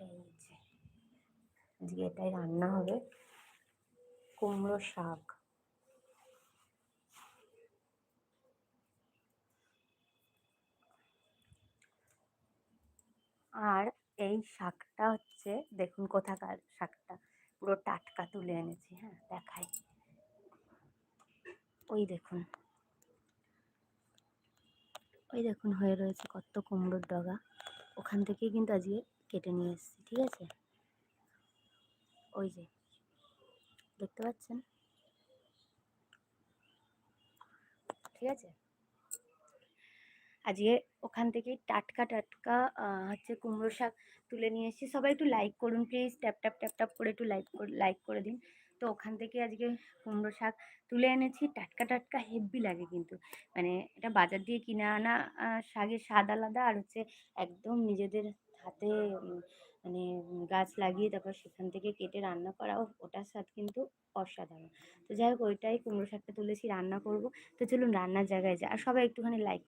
এই যে আজকে এটাই রান্না হবে, কুমড়ো শাক। আর এই শাকটা হচ্ছে, দেখুন কোথাকার শাকটা, পুরো টাটকা তুলে এনেছি। হ্যাঁ দেখাই, ওই দেখুন, ওই দেখুন হয়ে রয়েছে কত কুমড়োর ডগা, ওখান থেকেই কিন্তু আজকে কেটে নিয়ে এসেছি। ঠিক আছে, ওই যে দেখতে পাচ্ছেন, ঠিক আছে। আজকে ওখান থেকেই টাটকা টাটকা হচ্ছে কুমড়ো শাক তুলে নিয়ে এসেছি। সবাই একটু লাইক করুন please, tap tap tap tap করে একটু লাইক করে দিন। তো ওখান থেকে আজকে কুমড়ো শাক তুলে এনেছি, টাটকা টাটকা হেব্বি লাগে কিন্তু, মানে এটা বাজার দিয়ে কিনে আনা শাকের স্বাদ আলাদা, আর হচ্ছে একদম নিজেদের হাতে মানে গাছ লাগিয়ে তারপর সেখান থেকে কেটে রান্না করা, ওটার স্বাদ কিন্তু অসাধারণ। তো যাই হোক, ওইটাই কুমড়ো শাকটা তুলেছি, রান্না করব। তো চলুন রান্নার জায়গায় যাই, আর সবাই একটুখানি লাইক